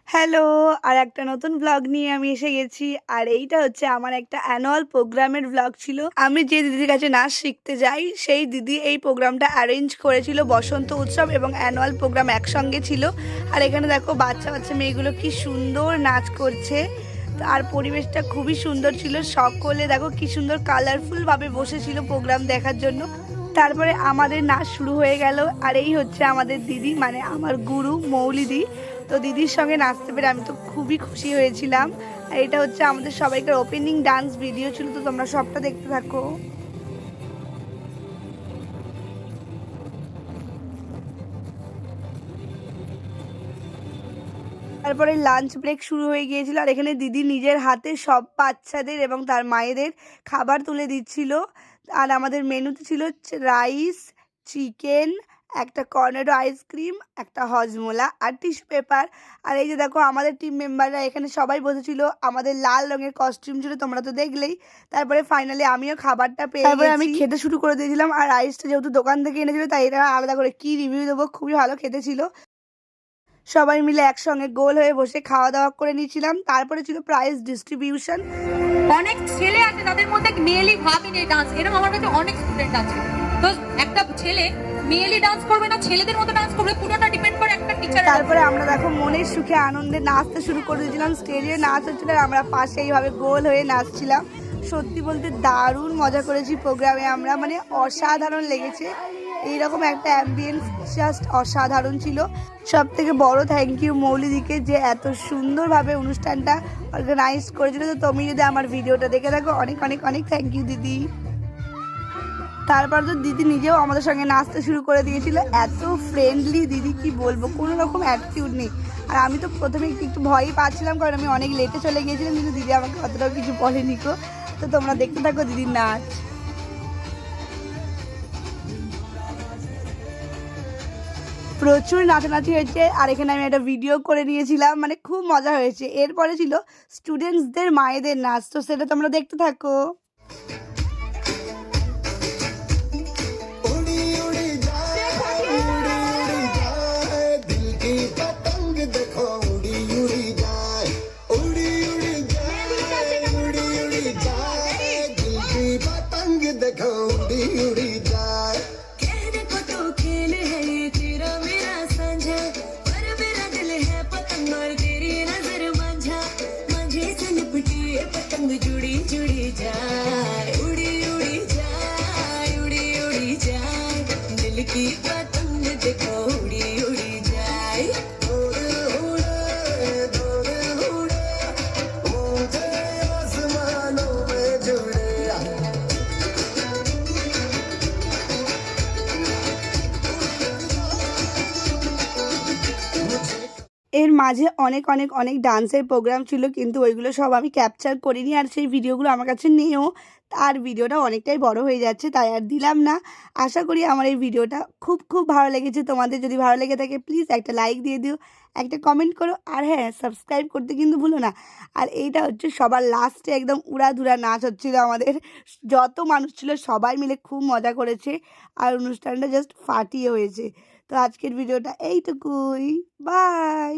Hello, আর একটা নতুন blog নিয়ে আমি এসে গেছি। আর এইটা হচ্ছে আমার একটা অ্যানুয়াল প্রোগ্রামের ব্লগ ছিল। আমি যে দিদির কাছে নাচ শিখতে যাই সেই দিদি এই প্রোগ্রামটা অ্যারেঞ্জ করেছিল। বসন্ত উৎসব এবং অ্যানুয়াল প্রোগ্রাম একসঙ্গে ছিল। আর এখানে দেখো বাচ্চা বাচ্চা মেয়েগুলো কি সুন্দর নাচ করছে। আর পরিবেশটা খুবই সুন্দর ছিল। সকলে দেখো কি সুন্দর কালারফুলভাবে বসেছিল প্রোগ্রাম দেখার জন্য। তারপরে আমাদের নাচ শুরু হয়ে গেল। আর এই হচ্ছে আমাদের দিদি, মানে আমার গুরু মৌলিদি। তো দিদির সঙ্গে নাচতে পেরে আমি তো খুবই খুশি হয়েছিলাম। আর এটা হচ্ছে আমাদের সবাইকার ওপেনিং ডান্স ভিডিও ছিল, তো তোমরা সবটা দেখতে থাকো। তারপরে লাঞ্চ ব্রেক শুরু হয়ে গিয়েছিল। আর এখানে দিদি নিজের হাতে সব বাচ্চাদের এবং তার মায়েদের খাবার তুলে দিচ্ছিল। আর আমাদের মেনুতে ছিল রাইস, চিকেন, একটা কর্নেডো আইসক্রিম, একটা হজমোলা আর টিস্যু পেপার। আর এই যে দেখো আমাদের টিম মেম্বাররা এখানে সবাই বসেছিল। আমাদের লাল রঙের কস্টিউম ছিল, তোমরা তো দেখলেই। তারপরে ফাইনালি আমিও খাবারটা পেয়ে তারপরে আমি খেতে শুরু করে দিয়েছিলাম। আর রাইসটা যেহেতু দোকান থেকে এনেছিল তাই এটা আলাদা করে কি রিভিউ দেবো, খুবই ভালো খেতে ছিল। সবাই মিলে একসঙ্গে গোল হয়ে বসে খাওয়া দাওয়া করে নিয়েছিলাম। তারপরে ছিল প্রাইজ ডিস্ট্রিবিউশন। অনেক ছেলে আছে তাদের মধ্যে মেয়েলি ভাবই নেই ডান্স, এরকম আমার কাছে অনেক স্টুডেন্ট আছে। তো একটা ছেলে মেয়েলি ডান্স করবে না ছেলেদের মতো ডান্স করবে, পুরোটা ডিপেন্ড করে একটা টিচার। তারপরে আমরা দেখো মনের সুখে আনন্দে নাচতে শুরু করে দিয়েছিলাম। স্টেজে নাচ হচ্ছিল আর আমরা পাশে এইভাবে গোল হয়ে নাচছিলাম। সত্যি বলতে দারুণ মজা করেছি প্রোগ্রামে আমরা, মানে অসাধারণ লেগেছে। এইরকম একটা অ্যাম্বিয়েন্স জাস্ট অসাধারণ ছিল। সব থেকে বড় থ্যাংক ইউ মৌলিদিকে, যে এত সুন্দরভাবে অনুষ্ঠানটা অর্গানাইজ করেছিল। তো তুমি যদি আমার ভিডিওটা দেখে থাকো, অনেক অনেক অনেক থ্যাংক ইউ দিদি। তারপর তো দিদি নিজেও আমাদের সঙ্গে নাচতে শুরু করে দিয়েছিল। এত ফ্রেন্ডলি দিদি, কি বলবো, কোনো রকম অ্যাটিটিউড নেই। আর আমি তো প্রথমে একটু ভয়ই পাচ্ছিলাম, কারণ আমি অনেক লেটে চলে গিয়েছিলাম, কিন্তু দিদি আমাকে অতটাও কিছু বলেনি গো। তো তোমরা দেখতে থাকো দিদির নাচ। প্রচুর নাচানাচি হয়েছে। আর এখানে আমি একটা ভিডিও করে নিয়েছিলাম, মানে খুব মজা হয়েছে। এরপরে ছিল স্টুডেন্টসদের মায়েদের নাচ, তো সেটা তোমরা দেখতে থাকো। जुड़ी जुड़ी जाए उड़ी उड़ी जाए उड़ी उड़ी जाए दिल की पतंग देखो उड़ी उड़ी जाए आसमानों में जुड़े। এর মাঝে অনেক অনেক অনেক ডান্সের প্রোগ্রাম ছিল, কিন্তু ওইগুলো সব আমি ক্যাপচার করিনি। আর সেই ভিডিওগুলো আমার কাছে নেও। আর ভিডিওটা অনেকটাই বড় হয়ে যাচ্ছে, তাই আর দিলাম না। আশা করি আমার এই ভিডিওটা খুব খুব ভালো লেগেছে তোমাদের। যদি ভালো লেগে থাকে প্লিজ একটা লাইক দিয়ে দিও, একটা কমেন্ট করো, আর হ্যাঁ সাবস্ক্রাইব করতে কিন্তু ভুলো না। আর এইটা হচ্ছে সবার লাস্টে একদম উড়াধুরা নাচ হচ্ছিল আমাদের। যত মানুষ ছিল সবাই মিলে খুব মজা করেছে। আর অনুষ্ঠানটা জাস্ট ফাটিয়ে হয়েছে। তো আজকের ভিডিওটা এইটুকুই। বাই।